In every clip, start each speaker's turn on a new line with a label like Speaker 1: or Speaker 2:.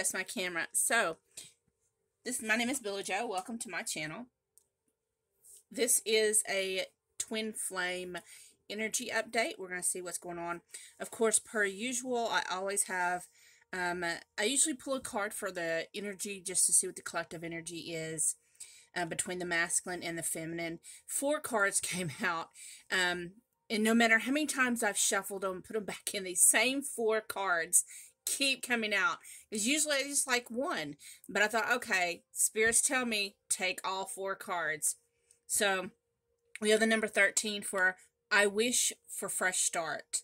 Speaker 1: adjust my camera. So, my name is Billie Joe. Welcome to my channel. This is a twin flame energy update. We're going to see what's going on. Of course, per usual, I always have, I usually pull a card for the energy just to see what the collective energy is between the masculine and the feminine. 4 cards came out. And no matter how many times I've shuffled them, put them back in, these same 4 cards keep coming out. It's usually just like one. But I thought, okay, spirits tell me, take all 4 cards. So, we have the number 13 for I wish for fresh start.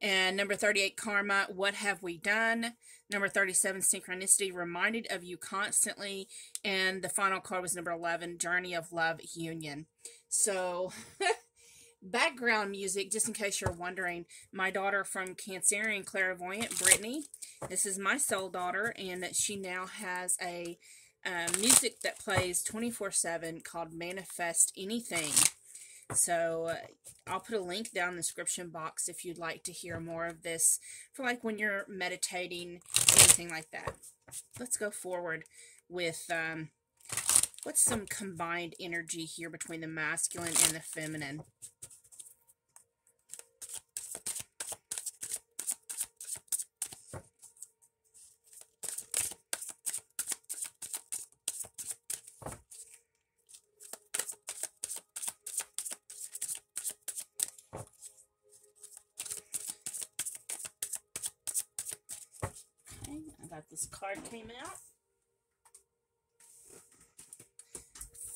Speaker 1: And number 38, karma, what have we done? Number 37, synchronicity, reminded of you constantly. And the final card was number 11, journey of love, union. So, background music, just in case you're wondering, my daughter from Cancerian Clairvoyant, Brittany, this is my soul daughter, and she now has a music that plays 24/7 called Manifest Anything. So I'll put a link down in the description box if you'd like to hear more of this for like when you're meditating, anything like that. Let's go forward with what's some combined energy here between the masculine and the feminine. I got this card came out.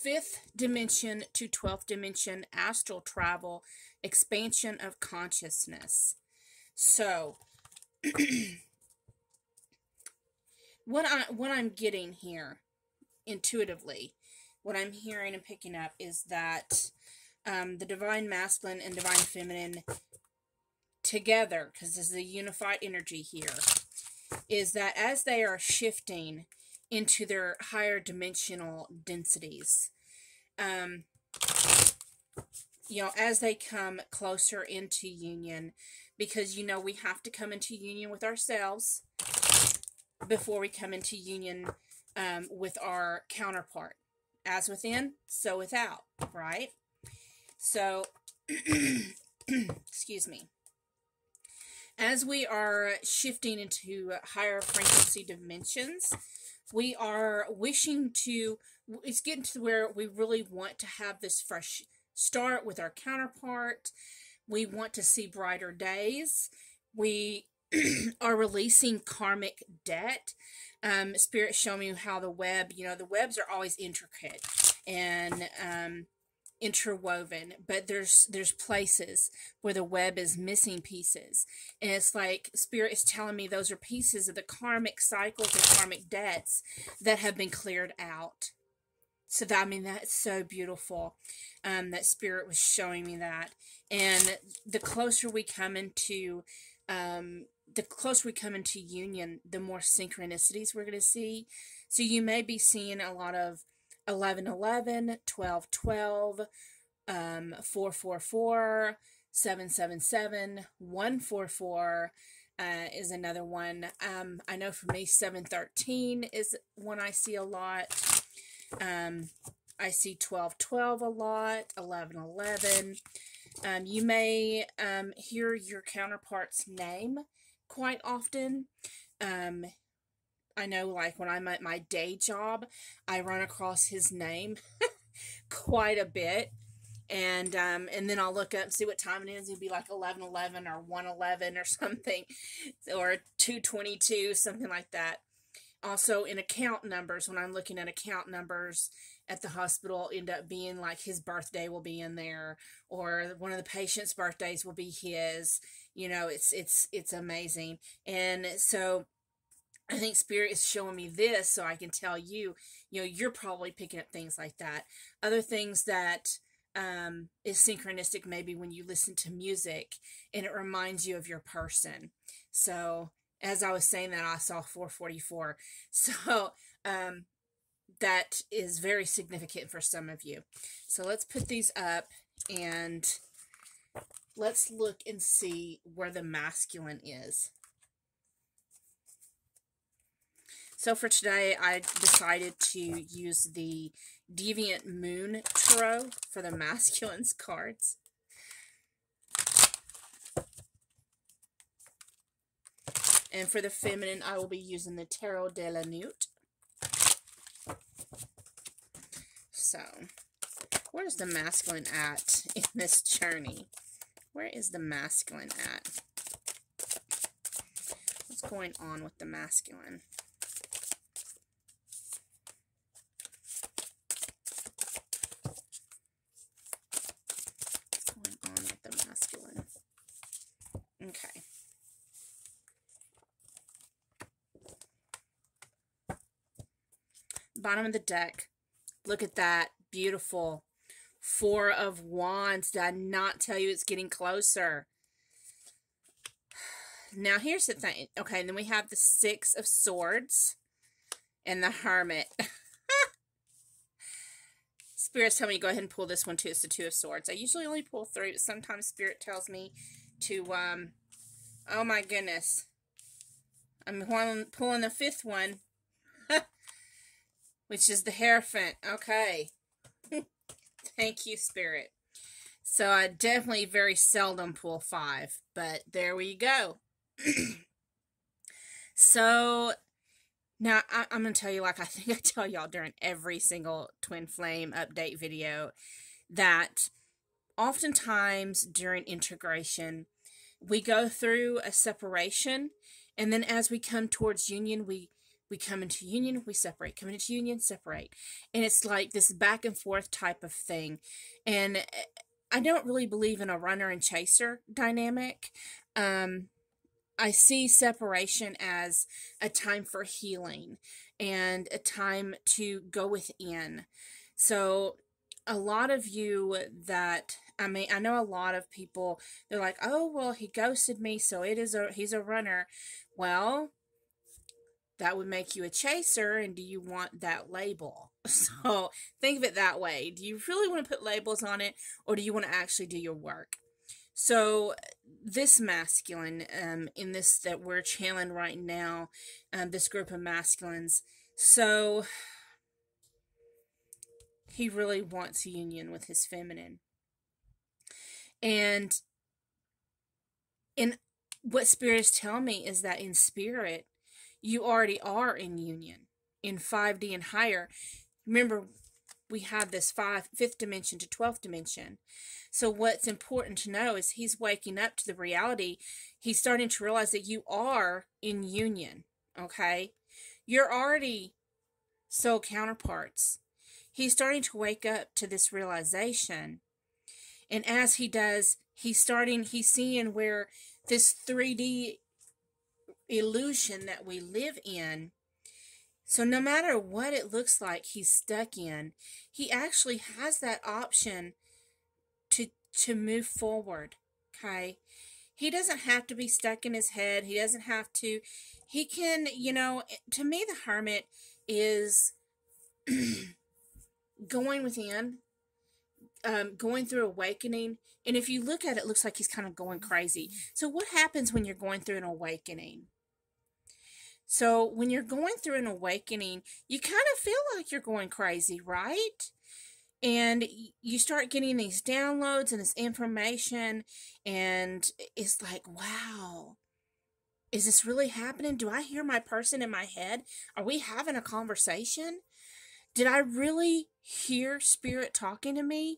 Speaker 1: 5th dimension to 12th dimension, astral travel, expansion of consciousness. So, what I'm getting here, intuitively, what I'm hearing and picking up is that the divine masculine and divine feminine together, because this is a unified energy here, is that as they are shifting into their higher dimensional densities, you know, as they come closer into union, because, you know, we have to come into union with ourselves before we come into union with our counterpart. As within, so without, right? So, excuse me. As we are shifting into higher frequency dimensions, we are wishing to, it's getting to where we really want to have this fresh start with our counterpart. We want to see brighter days. We are releasing karmic debt. Spirit show me how the web, you know, the webs are always intricate and interwoven, but there's places where the web is missing pieces, and it's like Spirit is telling me those are pieces of the karmic cycles and karmic debts that have been cleared out. So that, I mean, that's so beautiful that Spirit was showing me that. And the closer we come into union, the more synchronicities we're going to see. So you may be seeing a lot of 1111, 1212, 444, 777, 144 is another one. I know for me, 713 is one I see a lot. I see 1212 a lot, 1111. You may hear your counterpart's name quite often. I know, like, when I'm at my day job, I run across his name quite a bit. And then I'll look up and see what time it is. It'll be like 11:11 or 1:11 or something, or 2:22, something like that. Also, in account numbers, when I'm looking at account numbers at the hospital, end up being like his birthday will be in there, or one of the patient's birthdays will be his. You know, it's amazing. And so I think Spirit is showing me this so I can tell you, you know, you're probably picking up things like that. Other things that is synchronistic, maybe when you listen to music and it reminds you of your person. So, as I was saying that, I saw 444. So, that is very significant for some of you. So, let's put these up and let's look and see where the masculine is. So for today, I decided to use the Deviant Moon Tarot for the masculines cards. And for the feminine, I will be using the Tarot de la Nuit. So, where's the masculine at in this journey? Where is the masculine at? What's going on with the masculine? What's going on with the masculine? Okay. Bottom of the deck. Look at that. Beautiful. Four of Wands. Did I not tell you it's getting closer? Now, here's the thing. Okay, and then we have the Six of Swords and the Hermit. Spirit's telling me to go ahead and pull this one too. It's the Two of Swords. I usually only pull three, but sometimes Spirit tells me to, oh my goodness. I'm pulling the fifth one. Which is the Hierophant. Okay. Thank you, Spirit. So I definitely very seldom pull five. But there we go. So now I'm going to tell you, like I think I tell y'all during every single Twin Flame update video, that oftentimes during integration, we go through a separation. And then as we come towards union, we come into union, we separate. Come into union, separate. And it's like this back and forth type of thing. And I don't really believe in a runner and chaser dynamic. I see separation as a time for healing and a time to go within. So a lot of you that, I know a lot of people, they're like, oh, well, he ghosted me, so he's a runner. Well, that would make you a chaser, and do you want that label? So think of it that way. Do you really want to put labels on it, or do you want to actually do your work? So this masculine, in this that we're channeling right now, this group of masculines, so he really wants union with his feminine. And what Spirit is telling me is that in spirit, you already are in union in 5D and higher. Remember, we have this 5th dimension to 12th dimension. So what's important to know is he's waking up to the reality. He's starting to realize that you are in union, okay? You're already soul counterparts. He's starting to wake up to this realization. And as he does, he's seeing where this 3D illusion that we live in, so no matter what it looks like he's stuck in, he actually has that option to move forward, okay? He doesn't have to be stuck in his head. He doesn't have to, he can, to me the Hermit is going within, going through awakening. And if you look at it, it looks like he's kind of going crazy. So what happens when you're going through an awakening? So when you're going through an awakening, you kind of feel like you're going crazy, right? And you start getting these downloads and this information, and it's like, wow, is this really happening? Do I hear my person in my head? Are we having a conversation? Did I really hear Spirit talking to me?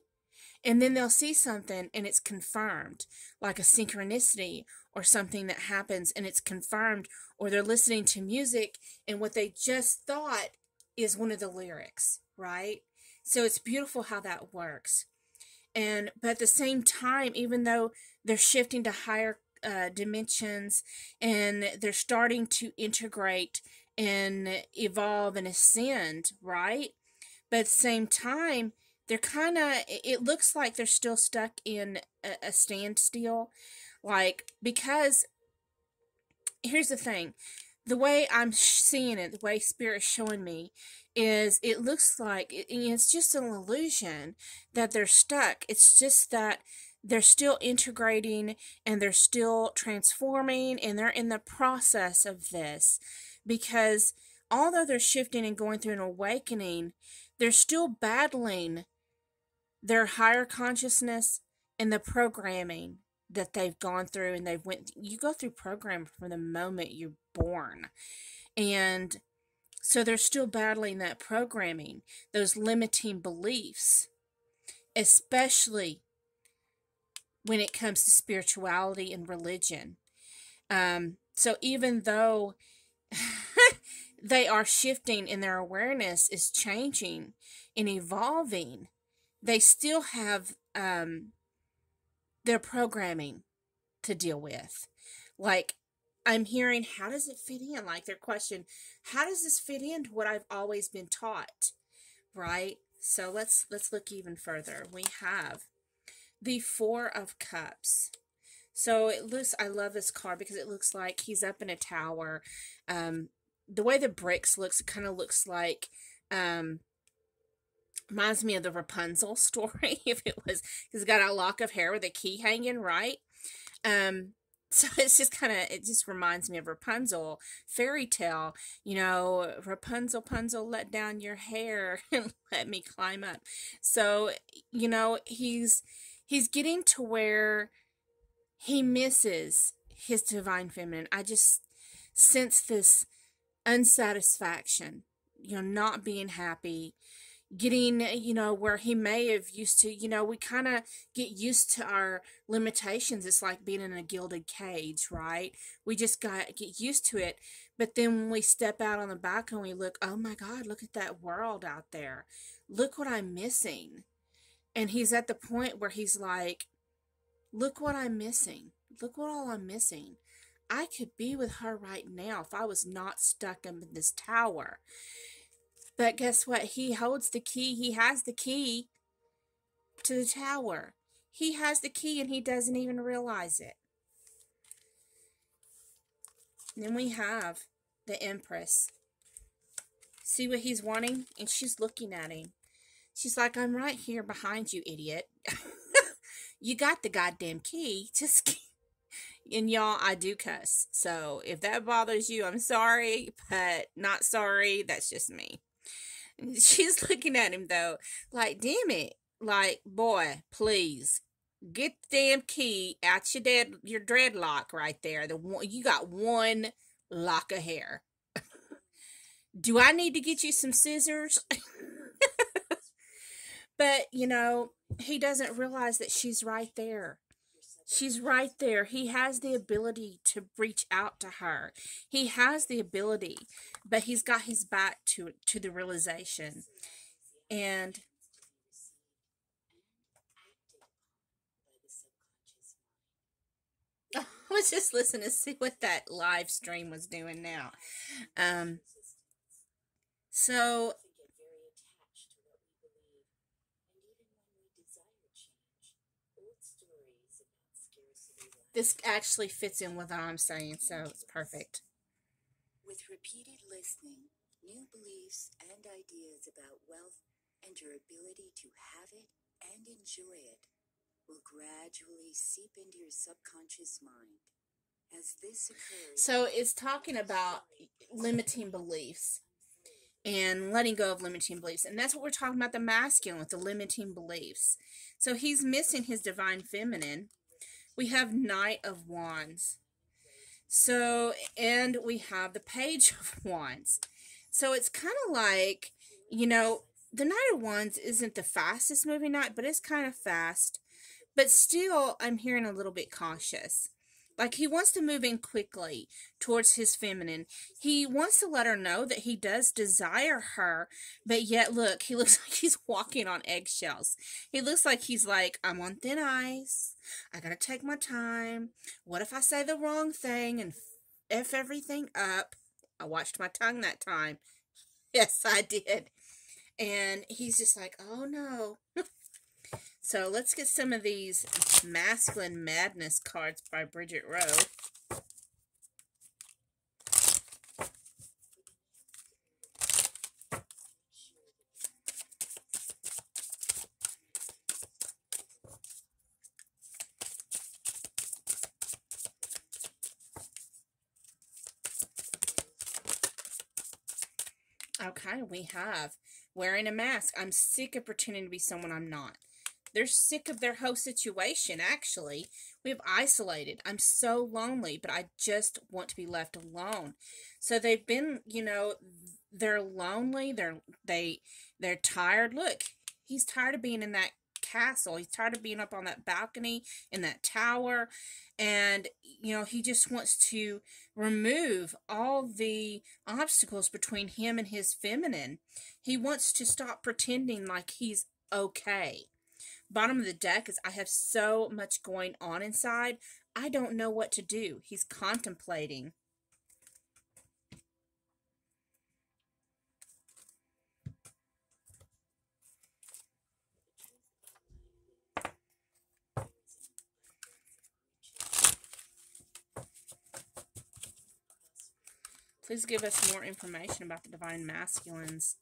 Speaker 1: And then they'll see something and it's confirmed, like a synchronicity or something that happens and it's confirmed, or they're listening to music and what they just thought is one of the lyrics, right? So it's beautiful how that works. But at the same time, even though they're shifting to higher dimensions and they're starting to integrate and evolve and ascend, right? But at the same time, they're kind of, it looks like they're still stuck in a standstill. Like, because here's the thing. The way I'm seeing it, the way Spirit's showing me, is it looks like it's just an illusion that they're stuck. It's just that they're still integrating and they're still transforming and they're in the process of this. Because although they're shifting and going through an awakening, they're still battling their higher consciousness and the programming that they've gone through. And you go through program from the moment you're born. And so they're still battling that programming, those limiting beliefs, especially when it comes to spirituality and religion. So even though they are shifting and their awareness is changing and evolving, they still have their programming to deal with. Like, I'm hearing, how does it fit in? Like, their question, how does this fit into what I've always been taught? Right? So let's look even further. We have the Four of Cups. So it looks, I love this card because it looks like he's up in a tower. The way the bricks looks, it kind of looks like, reminds me of the Rapunzel story, if it was, because it's got a lock of hair with a key hanging, right? So it's just kind of, it just reminds me of Rapunzel fairy tale, you know, Rapunzel, let down your hair and let me climb up. So, you know, he's getting to where he misses his divine feminine. I just sense this unsatisfaction, you know, not being happy, getting, you know, where he may have used to, you know, we kind of get used to our limitations. It's like being in a gilded cage, right? We just get used to it. But then when we step out on the balcony and we look, oh my God, look at that world out there. Look what I'm missing. And he's at the point where he's like, look what I'm missing. Look what all I'm missing. I could be with her right now if I was not stuck in this tower. But guess what? He holds the key. He has the key to the tower. He has the key and he doesn't even realize it. And then we have the Empress. See what he's wanting? And she's looking at him. She's like, I'm right here behind you, idiot. You got the goddamn key. Just, and y'all, I do cuss. So if that bothers you, I'm sorry, but not sorry. That's just me. She's looking at him though, like, damn it, like, boy, please get the damn key out your dreadlock right there. The one, you got one lock of hair. Do I need to get you some scissors? But you know, he doesn't realize that she's right there. She's right there. He has the ability to reach out to her. He has the ability, but he's got his back to the realization. And I was just listening to see what that live stream was doing now. So this actually fits in with what I'm saying, so it's perfect.
Speaker 2: With repeated listening, new beliefs and ideas about wealth and your ability to have it and enjoy it will gradually seep into your subconscious mind. As this occurs,
Speaker 1: so it's talking about limiting beliefs and letting go of limiting beliefs. And that's what we're talking about, the masculine with the limiting beliefs. So he's missing his divine feminine. We have Knight of Wands. So, and we have the Page of Wands. So it's kind of like, you know, the Knight of Wands isn't the fastest moving knight, but it's kind of fast. But still, I'm hearing a little bit cautious. Like, he wants to move in quickly towards his feminine. He wants to let her know that he does desire her, but yet, look, he looks like he's walking on eggshells. He looks like he's like, I'm on thin ice. I gotta take my time. What if I say the wrong thing and F everything up? I watched my tongue that time. Yes, I did. And he's just like, oh no. So let's get some of these Masculine Madness cards by Bridget Rau. Okay, we have wearing a mask. I'm sick of pretending to be someone I'm not. They're sick of their whole situation, actually. We've isolated. I'm so lonely, but I just want to be left alone. So they've been, you know, they're lonely. They're tired. Look, he's tired of being in that castle. He's tired of being up on that balcony in that tower. And, you know, he just wants to remove all the obstacles between him and his feminine. He wants to stop pretending like he's okay. Bottom of the deck is I have so much going on inside. I don't know what to do. He's contemplating. Please give us more information about the Divine Masculine's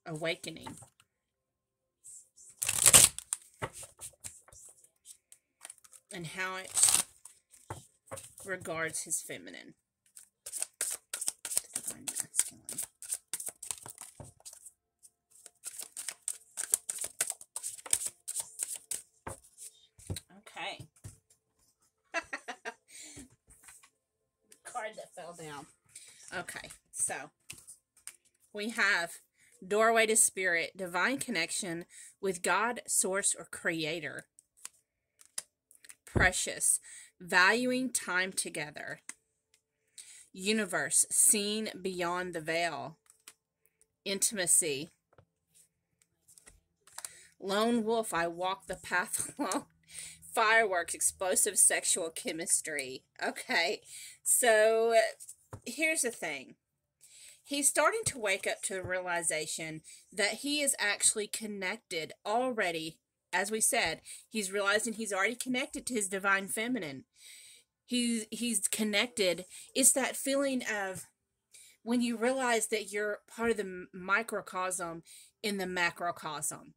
Speaker 1: awakening. And how it regards his feminine. The Divine Masculine. Okay. Card that fell down. Okay, so we have doorway to spirit, divine connection with God, source, or creator. Precious, valuing time together. Universe, seen beyond the veil. Intimacy. Lone wolf, I walk the path alone. Fireworks, explosive sexual chemistry. Okay, so here's the thing. He's starting to wake up to the realization that he is actually connected already. As we said, he's realizing he's already connected to his divine feminine. He's connected. It's that feeling of when you realize that you're part of the microcosm in the macrocosm,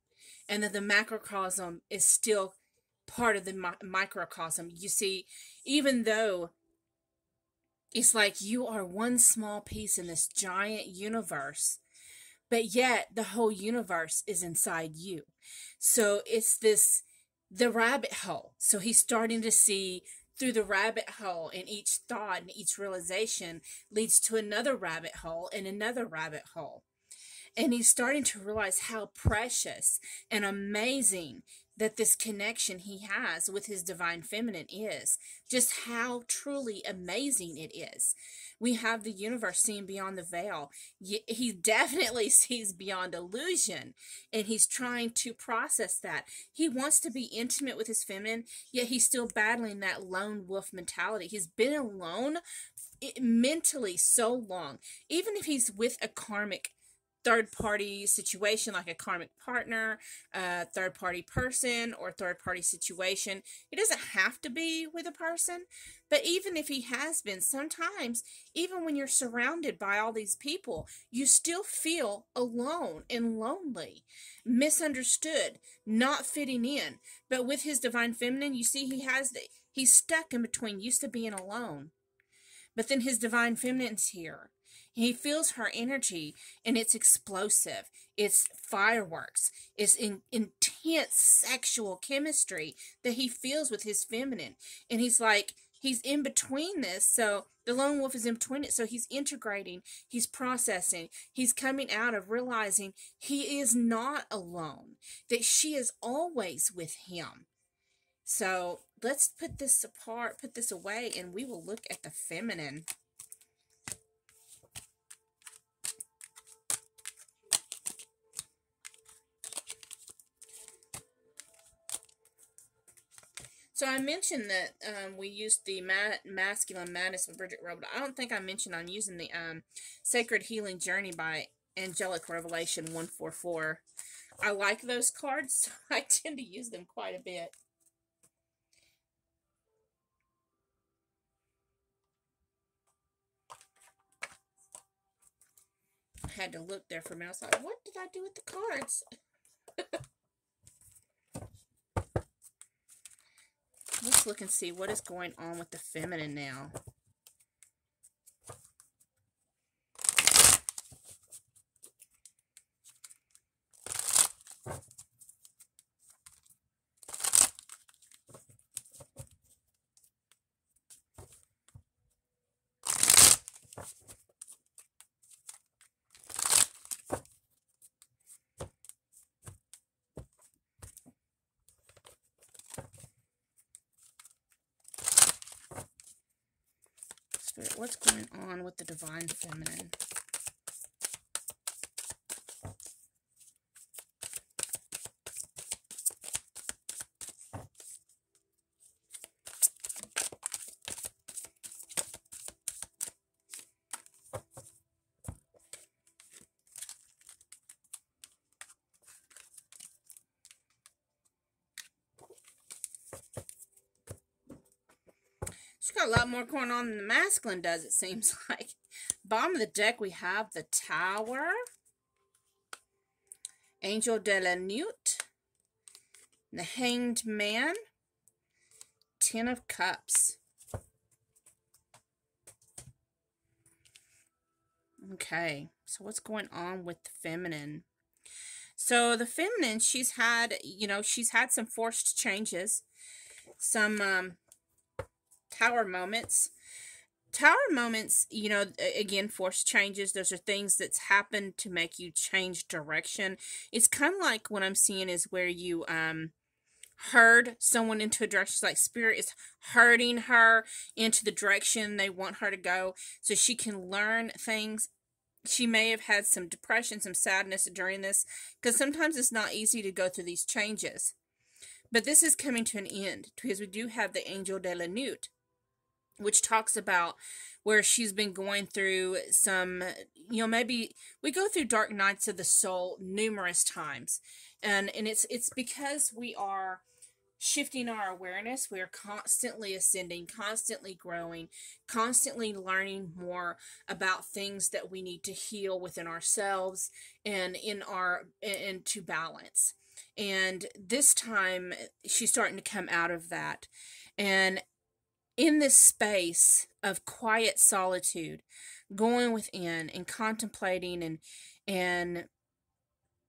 Speaker 1: and that the macrocosm is still part of the microcosm. You see, even though it's like you are one small piece in this giant universe, but yet the whole universe is inside you. So it's the rabbit hole. So he's starting to see through the rabbit hole, and each thought and each realization leads to another rabbit hole and another rabbit hole. And he's starting to realize how precious and amazing that this connection he has with his divine feminine is. Just how truly amazing it is. We have the universe seeing beyond the veil. He definitely sees beyond illusion, and he's trying to process that. He wants to be intimate with his feminine, yet he's still battling that lone wolf mentality. He's been alone mentally so long. Even if he's with a karmic third-party situation, like a karmic partner, a third-party person, or third-party situation. It doesn't have to be with a person, but even if he has been, sometimes, even when you're surrounded by all these people, you still feel alone and lonely, misunderstood, not fitting in. But with his divine feminine, you see he's stuck in between, used to being alone. But then his divine feminine's here. He feels her energy, and it's explosive. It's fireworks. It's intense sexual chemistry that he feels with his feminine. And he's like, he's in between this. So the lone wolf is in between it. So he's integrating. He's processing. He's coming out of realizing he is not alone. That she is always with him. So let's put this apart, put this away, and we will look at the feminine. So I mentioned that we used the Masculine Madness with Bridget Rau, but I don't think I mentioned I'm using the Sacred Healing Journey by Angelic Revelation 144. I like those cards, so I tend to use them quite a bit. I had to look there for a minute. I was like, what did I do with the cards? Let's look and see what is going on with the feminine now. what's going on with the Divine Feminine? She's got a lot more going on than the masculine does, it seems like. Bottom of the deck, we have the Tower, Angel de la Nuit, the Hanged Man, Ten of Cups. Okay, so what's going on with the feminine? So the feminine, she's had, she's had some forced changes, some tower moments. Tower moments, again, forced changes. Those are things that's happened to make you change direction. It's kind of like what I'm seeing is where you herd someone into a direction. Like spirit is herding her into the direction they want her to go so she can learn things. She may have had some depression, some sadness during this, because sometimes it's not easy to go through these changes. But this is coming to an end, because we do have the Angel de la Nuit, which talks about where she's been going through some, maybe we go through dark nights of the soul numerous times. And it's because we are shifting our awareness. We are constantly ascending, constantly growing, constantly learning more about things that we need to heal within ourselves and into balance. And this time she's starting to come out of that. And in this space of quiet solitude, going within and contemplating and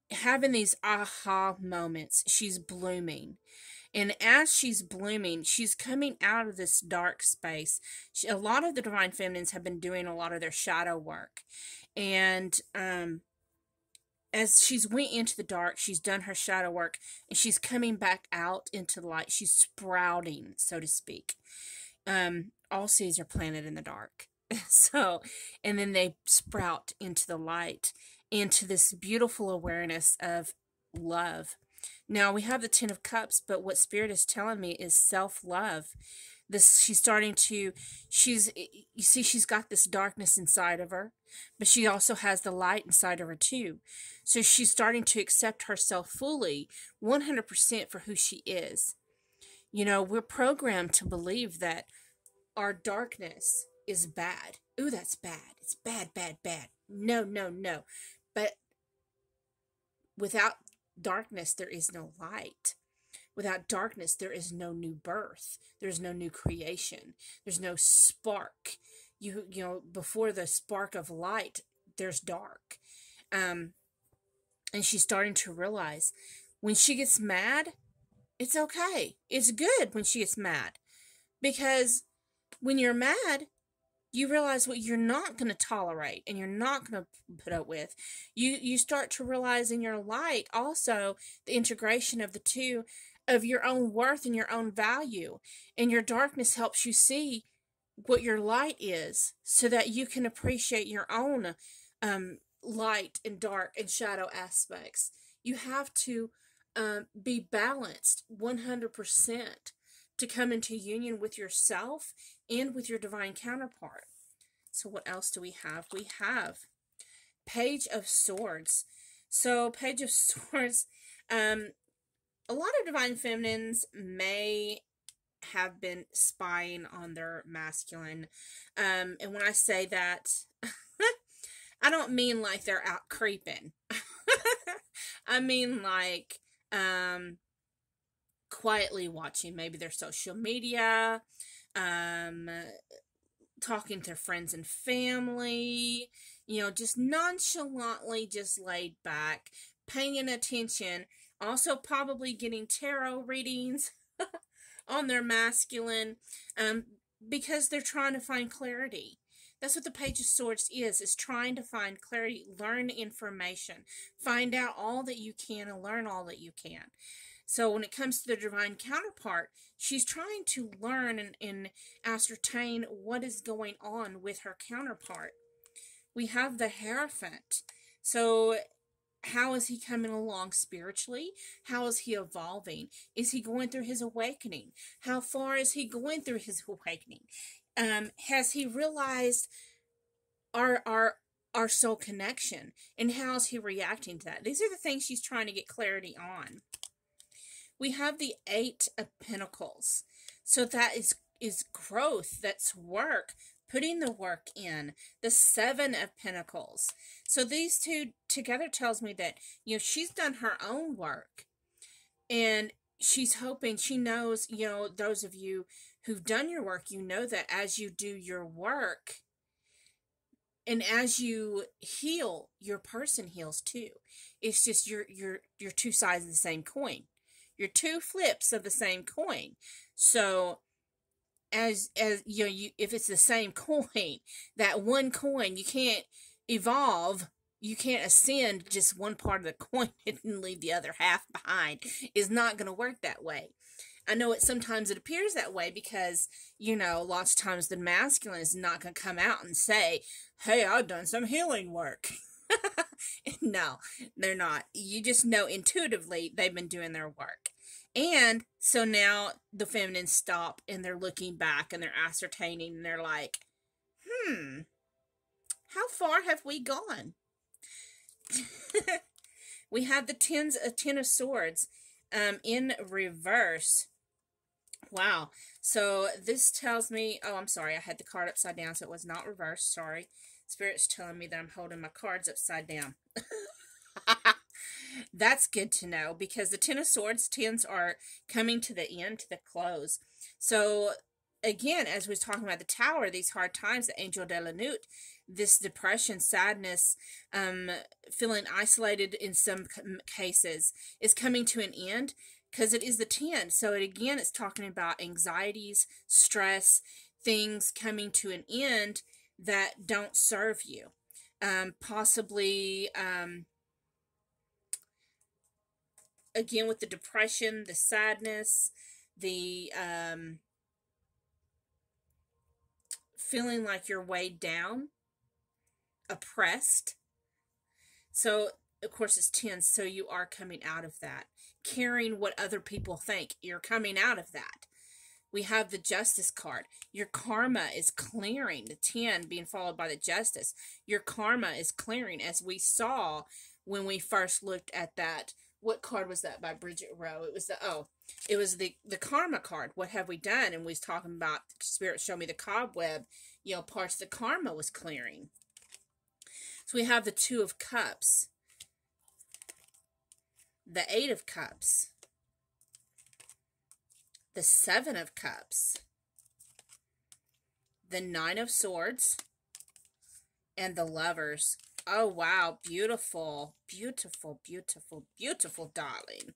Speaker 1: having these aha moments, she's blooming. And as she's blooming, she's coming out of this dark space. A lot of the Divine Feminines have been doing a lot of their shadow work. And as she's went into the dark, she's done her shadow work, and she's coming back out into the light. She's sprouting, so to speak. All seeds are planted in the dark. So, and then they sprout into the light, into this beautiful awareness of love. Now we have the Ten of Cups, but what Spirit is telling me is self-love. She's got this darkness inside of her, but she also has the light inside of her too. So she's starting to accept herself fully, 100% for who she is. We're programmed to believe that our darkness is bad. Ooh, that's bad. It's bad, bad, bad. No, no, no. But without darkness, there is no light. Without darkness, there is no new birth. There's no new creation. There's no spark. Before the spark of light, there's dark. And she's starting to realize when she gets mad, it's okay. It's good when she gets mad. Because when you're mad, you realize what you're not going to tolerate and you're not going to put up with. You start to realize in your light also the integration of the two, of your own worth and your own value. And your darkness helps you see what your light is so that you can appreciate your own light and dark and shadow aspects. You have to be balanced 100% to come into union with yourself and with your divine counterpart. So what else do we have? We have Page of Swords. So Page of Swords, a lot of Divine Feminines may have been spying on their masculine. And when I say that, I don't mean like they're out creeping. I mean like quietly watching maybe their social media, talking to their friends and family, just nonchalantly, just laid back, paying attention, also probably getting tarot readings on their masculine, because they're trying to find clarity. That's what the Page of Swords is trying to find clarity, learn information, find out all that you can and learn all that you can. So when it comes to the divine counterpart, she's trying to learn and ascertain what is going on with her counterpart. We have the Hierophant. So how is he coming along spiritually? How is he evolving? Is he going through his awakening? How far is he going through his awakening? Has he realized our soul connection? And how is he reacting to that? These are the things she's trying to get clarity on. We have the Eight of Pentacles. So that is growth. That's work. Putting the work in. The Seven of Pentacles. So these two together tells me that, you know, she's done her own work. And she's hoping, she knows, you know, those of you who've done your work, you know that as you do your work and as you heal, your person heals too. It's just you're two sides of the same coin. You're two flips of the same coin. So as you know, if it's the same coin, that one coin, you can't evolve, you can't ascend just one part of the coin and leave the other half behind. It's not going to work that way. I know sometimes it appears that way because, you know, lots of times the masculine is not going to come out and say, hey, I've done some healing work. No, they're not. You just know intuitively they've been doing their work. And so now the feminines stop and they're looking back and they're ascertaining and they're like, how far have we gone? We have the Ten of Swords in reverse. Wow. So this tells me, oh, I'm sorry, I had the card upside down, so it was not reversed. Sorry. Spirit's telling me that I'm holding my cards upside down. That's good to know, because the Ten of Swords, tens are coming to the end, to the close. So again, as we was talking about the Tower, these hard times, the Angel de la Nuit, this depression, sadness, feeling isolated in some cases, is coming to an end, because it is the 10. So again, it's talking about anxieties, stress, things coming to an end that don't serve you. Possibly, again, with the depression, the sadness, the feeling like you're weighed down, oppressed. So, of course, it's 10, so you are coming out of that. Caring what other people think, you're coming out of that. We have the Justice card. Your karma is clearing. The 10 being followed by the Justice. Your karma is clearing, as we saw when we first looked at that. What card was that by Bridget Rau? It was the karma card. What have we done? And we was talking about, Spirit showed me the cobweb, you know, parts of the karma was clearing. So we have the Two of Cups. The Eight of Cups. The Seven of Cups. The Nine of Swords. And the Lovers. Oh, wow. Beautiful. Beautiful, beautiful, beautiful, darling.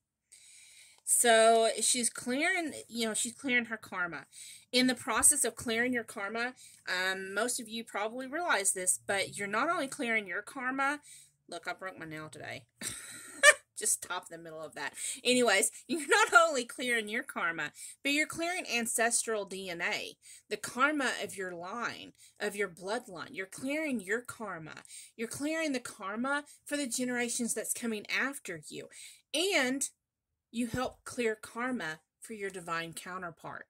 Speaker 1: So she's clearing, you know, she's clearing her karma. In the process of clearing your karma, most of you probably realize this, but you're not only clearing your karma. Look, I broke my nail today. Just stop in the middle of that. Anyways, you're not only clearing your karma, but you're clearing ancestral DNA, the karma of your line, of your bloodline. You're clearing your karma. You're clearing the karma for the generations that's coming after you. And you help clear karma for your divine counterpart.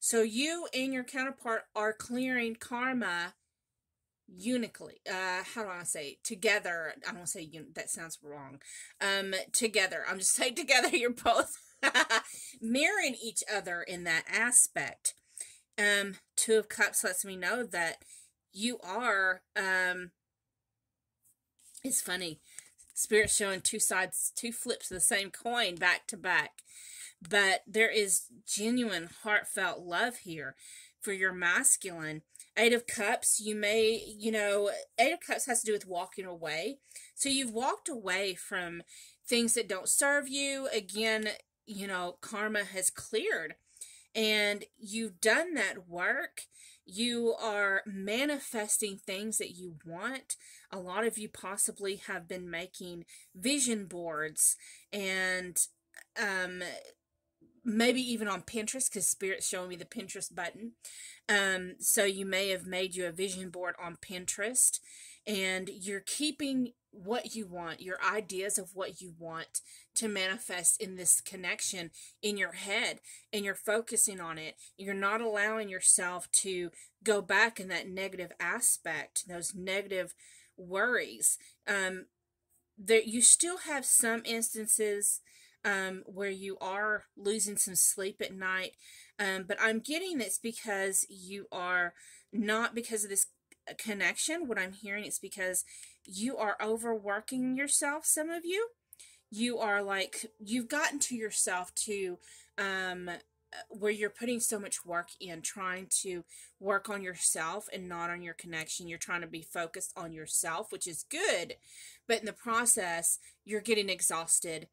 Speaker 1: So you and your counterpart are clearing karma unically. How do I say? Together. I don't say that sounds wrong. Together. I'm just saying together. You're both mirroring each other in that aspect. Two of Cups lets me know that you are, it's funny. Spirit showing two sides, two flips of the same coin back to back. But there is genuine, heartfelt love here for your masculine. Eight of Cups, you may, you know, Eight of Cups has to do with walking away. So you've walked away from things that don't serve you. Again, you know, karma has cleared. And you've done that work. You are manifesting things that you want. A lot of you possibly have been making vision boards and maybe even on Pinterest, because Spirit's showing me the Pinterest button. So you may have made you a vision board on Pinterest, and you're keeping what you want, your ideas of what you want to manifest in this connection in your head, and you're focusing on it. You're not allowing yourself to go back in that negative aspect, those negative worries. There, you still have some instances where you are losing some sleep at night, but I'm getting it's because you are not because of this connection. What I'm hearing is because you are overworking yourself. Some of you are like, you've gotten to yourself to where you're putting so much work in trying to work on yourself and not on your connection. You're trying to be focused on yourself, which is good, but in the process you're getting exhausted,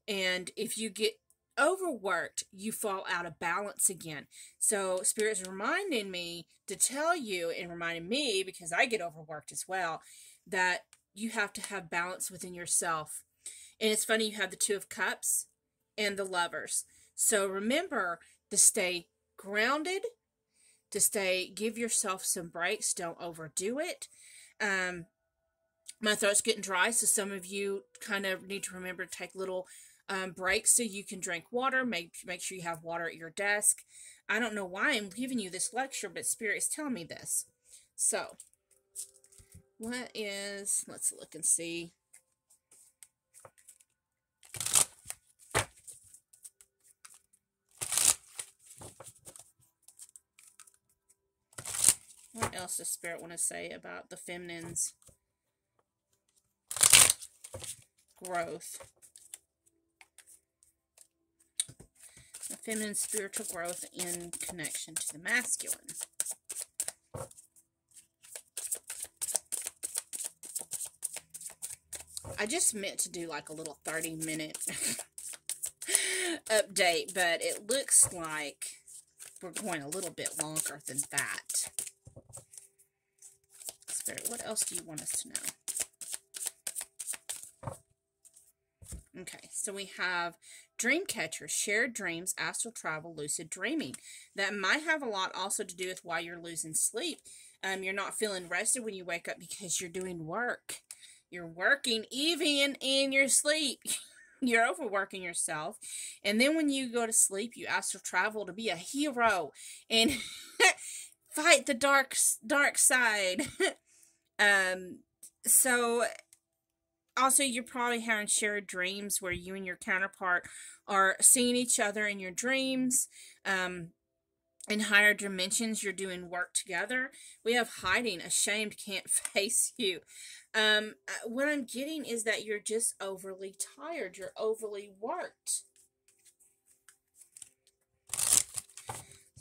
Speaker 1: and if you get overworked, you fall out of balance again. So Spirit's reminding me to tell you, and reminding me because I get overworked as well, that you have to have balance within yourself. And it's funny, you have the Two of Cups and the Lovers. So remember to stay grounded, give yourself some breaks. Don't overdo it. My throat's getting dry, so some of you kind of need to remember to take little breaks so you can drink water. Make sure you have water at your desk. I don't know why I'm giving you this lecture, but Spirit is telling me this. So, let's look and see. What else does Spirit want to say about the feminine's growth? The feminine spiritual growth in connection to the masculine. I just meant to do like a little 30-minute update, but it looks like we're going a little bit longer than that. Spirit, what else do you want us to know? Okay, so we have dream catchers, shared dreams, astral travel, lucid dreaming. That might have a lot also to do with why you're losing sleep. You're not feeling rested when you wake up because you're doing work. You're working even in your sleep. You're overworking yourself. And then when you go to sleep, you astral travel to be a hero and fight the dark side. So also, you're probably having shared dreams where you and your counterpart are seeing each other in your dreams. In higher dimensions, you're doing work together. We have hiding, ashamed, can't face you. What I'm getting is that you're just overly tired. You're overly worked.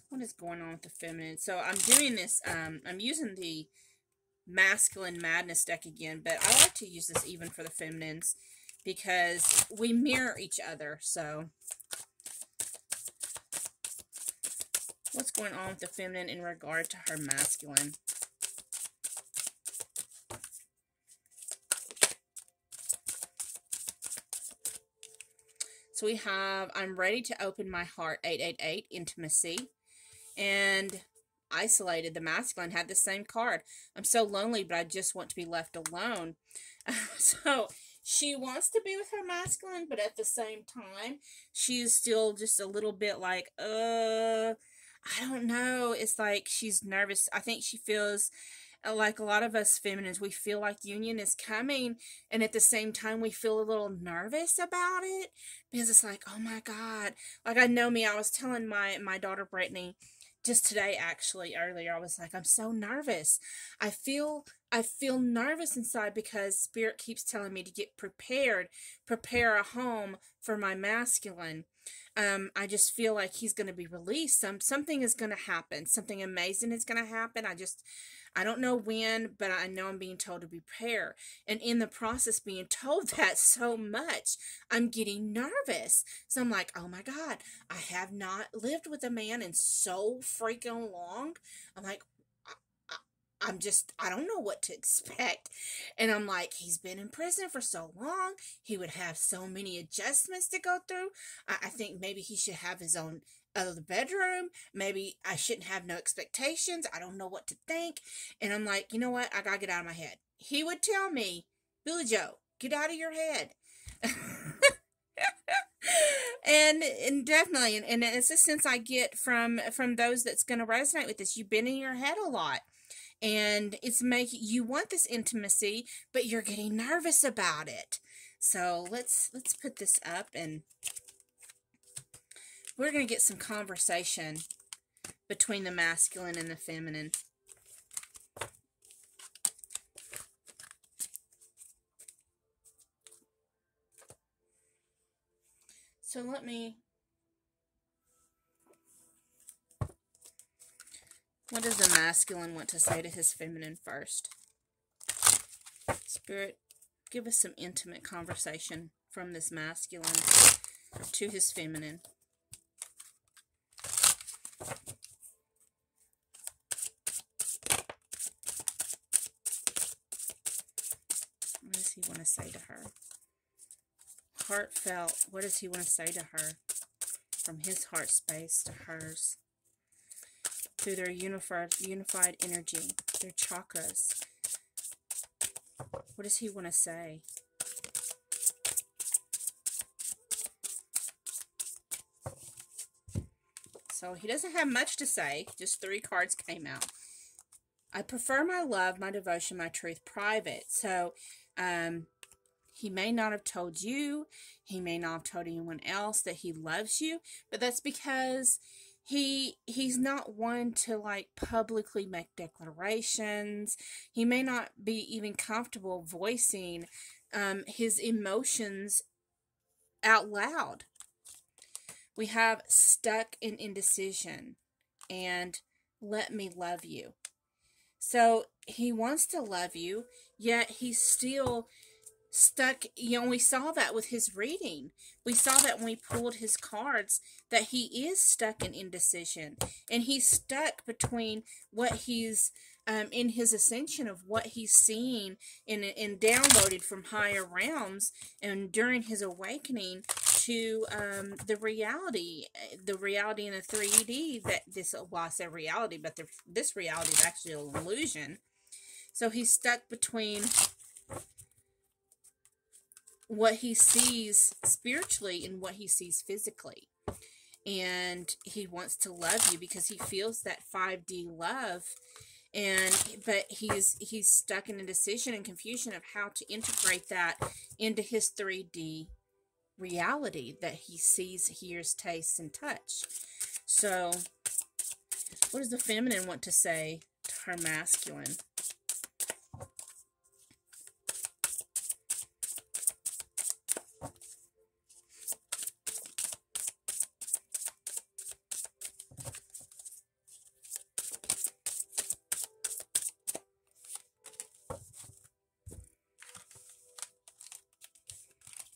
Speaker 1: What is going on with the feminine? So I'm doing this, I'm using the Masculine Madness deck again, but I like to use this even for the feminines because we mirror each other. So what's going on with the feminine in regard to her masculine? So we have, I'm ready to open my heart, 888, intimacy, and isolated. The masculine had the same card. I'm so lonely, but I just want to be left alone. So she wants to be with her masculine, but at the same time, she is still just a little bit like, I don't know. It's like she's nervous. I think she feels like a lot of us feminines, we feel like union is coming, and at the same time we feel a little nervous about it because it's like, oh my God. Like, I know me, I was telling my daughter Brittany just today, actually, earlier, I was like, I'm so nervous. I feel nervous inside because Spirit keeps telling me to get prepared, prepare a home for my masculine. I just feel like he's going to be released. Something is going to happen. Something amazing is going to happen. I don't know when, but I know I'm being told to prepare. And in the process being told that so much, I'm getting nervous. So I'm like, oh my God, I have not lived with a man in so freaking long. I'm like, I don't know what to expect. And I'm like, he's been in prison for so long. He would have so many adjustments to go through. I think maybe he should have his own other bedroom. Maybe I shouldn't have no expectations. I don't know what to think. And I'm like, you know what? I gotta get out of my head. He would tell me, Billy Joe, get out of your head. and definitely, and it's a sense I get from those that's going to resonate with this. You've been in your head a lot, and it's making you want this intimacy, but you're getting nervous about it. So let's put this up, and we're going to get some conversation between the masculine and the feminine. So what does the masculine want to say to his feminine first? Spirit, give us some intimate conversation from this masculine to his feminine. What does he want to say to her? Heartfelt, what does he want to say to her? From his heart space to hers. Through their unified energy, their chakras. What does he want to say? So he doesn't have much to say. Just 3 cards came out. I prefer my love, my devotion, my truth private. So, he may not have told you. He may not have told anyone else that he loves you. But that's because he's not one to like publicly make declarations. He may not be even comfortable voicing his emotions out loud. We have stuck in indecision and let me love you. So he wants to love you, yet he's still stuck. You know, we saw that with his reading. We saw that when we pulled his cards, that he is stuck in indecision. And he's stuck between what he's, in his ascension of what he's seeing and downloaded from higher realms, and during his awakening to the reality in the 3D, that this, well, I say reality, but this reality is actually an illusion. So he's stuck between what he sees spiritually and what he sees physically. And he wants to love you because he feels that 5D love, but he's stuck in indecision and confusion of how to integrate that into his 3D reality that he sees, hears, tastes, and touch. So what does the feminine want to say to her masculine?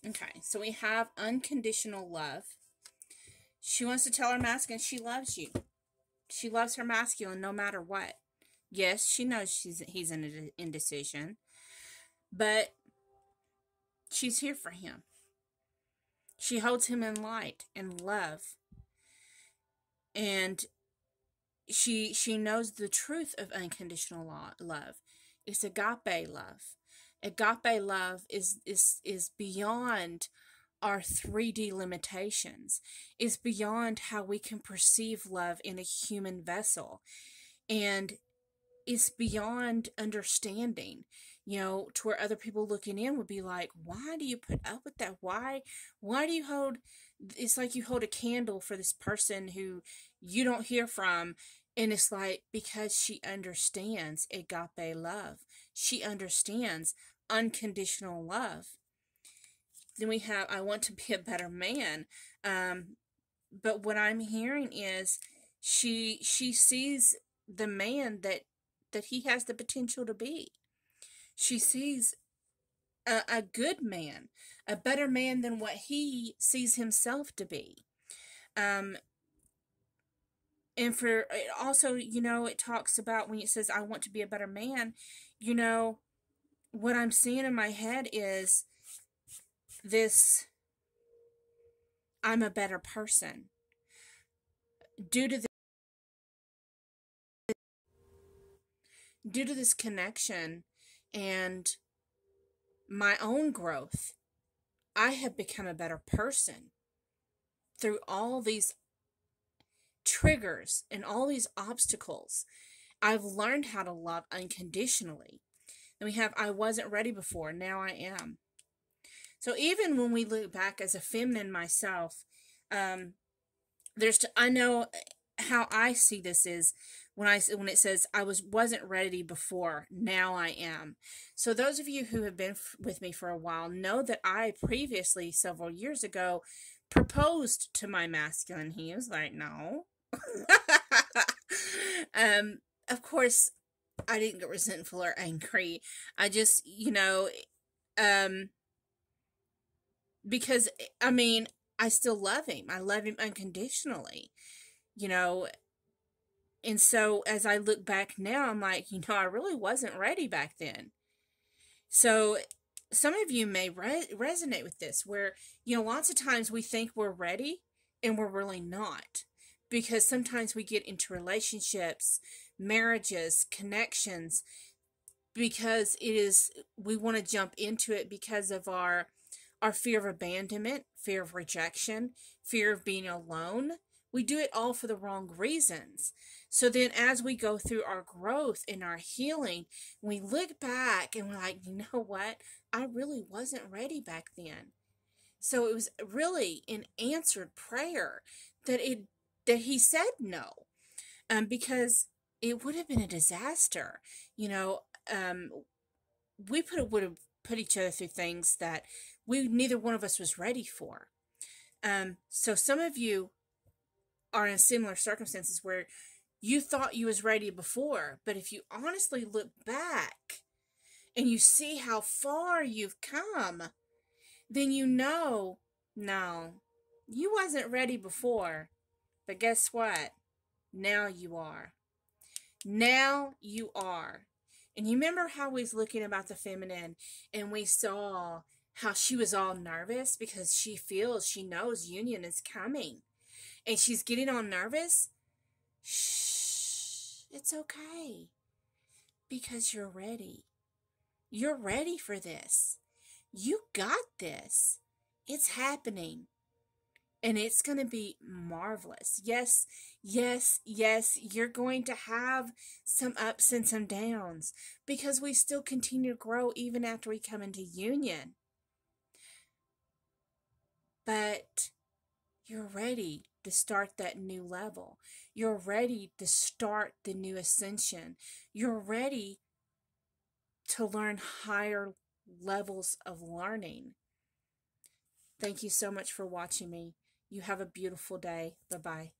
Speaker 1: Okay, so we have unconditional love. She wants to tell her masculine she loves you. She loves her masculine no matter what. Yes, she knows he's in indecision, but she's here for him. She holds him in light and love. And she knows the truth of unconditional love. It's agape love. Agape love is beyond our 3D limitations. It's beyond how we can perceive love in a human vessel. And it's beyond understanding, you know, to where other people looking in would be like, why do you put up with that? Why do you hold, it's like you hold a candle for this person who you don't hear from. And it's like, because she understands agape love. She understands unconditional love. Then we have, I want to be a better man. But what I'm hearing is she sees the man that he has the potential to be. She sees a good man, a better man than what he sees himself to be. And for it also, it talks about when it says, I want to be a better man, what I'm seeing in my head is this: I'm a better person due to this connection and my own growth. I have become a better person through all these triggers and all these obstacles. I've learned how to love unconditionally. And we have, I wasn't ready before, now I am. So even when we look back as a feminine myself, I know how I see this is when it says I wasn't ready before, now I am. So those of you who have been with me for a while know that I previously, several years ago, proposed to my masculine. He was like, no. Of course, I didn't get resentful or angry. I just, because, I mean, I still love him. I love him unconditionally, and so as I look back now, I'm like, I really wasn't ready back then. So some of you may resonate with this, where, lots of times we think we're ready and we're really not. Because sometimes we get into relationships, marriages, connections, because we want to jump into it because of our fear of abandonment, fear of rejection, fear of being alone. We do it all for the wrong reasons. So then as we go through our growth and our healing, we look back and we're like, you know what? I really wasn't ready back then. So it was really an answered prayer that he said no. Because it would have been a disaster. We would have put each other through things that neither one of us was ready for. So some of you are in similar circumstances where you thought you was ready before, but if you honestly look back and you see how far you've come, then no, you wasn't ready before. But guess what? Now you are. Now you are. And you remember how we was looking about the feminine and we saw how she was all nervous because she knows union is coming. And she's getting all nervous? Shh, it's okay. Because you're ready. You're ready for this. You got this. It's happening. And it's going to be marvelous. Yes, you're going to have some ups and some downs because we still continue to grow even after we come into union. But you're ready to start that new level. You're ready to start the new ascension. You're ready to learn higher levels of learning. Thank you so much for watching me. You have a beautiful day. Bye-bye.